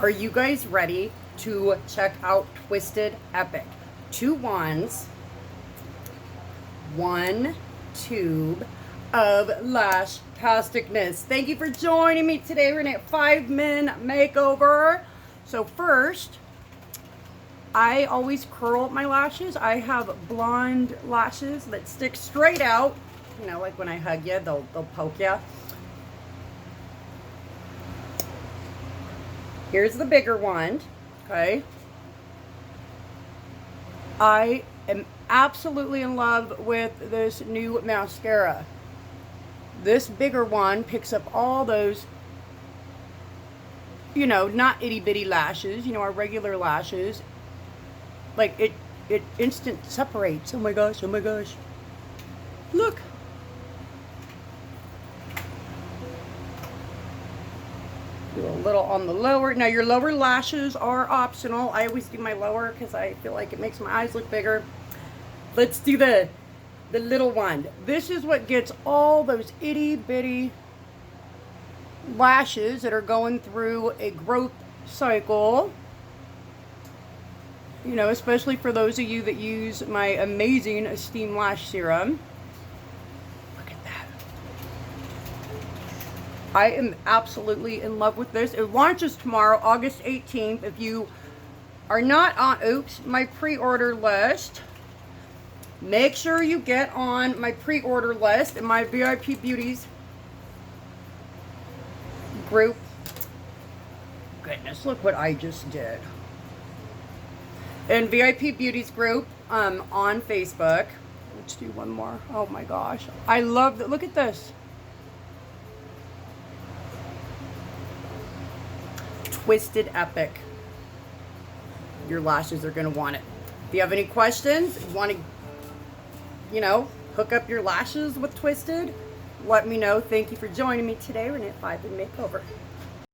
Are you guys ready to check out Twisted Epic? 2 wands, 1 tube of Lashtasticness. Thank you for joining me today. We're in a 5-min makeover. So first, I always curl my lashes. I have blonde lashes that stick straight out. You know, like when I hug you, they'll poke you. Here's the bigger one, okay? I am absolutely in love with this new mascara. This bigger one picks up all those, you know, not itty bitty lashes, you know, our regular lashes. Like it instant separates. Oh my gosh, oh my gosh. Look. Do a little on the lower. Now your lower lashes are optional. I always do my lower because I feel like it makes my eyes look bigger. Let's do the little one. This is what gets all those itty bitty lashes that are going through a growth cycle. You know, especially for those of you that use my amazing Esteem Lash Serum. Look at that. I am absolutely in love with this. It launches tomorrow, August 18th. If you are not on, my pre-order list, make sure you get on my pre-order list in my VIP Beauties group. Goodness, look what I just did. In VIP Beauties group on Facebook. Let's do one more. Oh my gosh. I love that. Look at this. Twisted Epic. Your lashes are going to want it. If you have any questions, want to, you know, hook up your lashes with Twisted, let me know. Thank you for joining me today. Renee 5 and Makeover.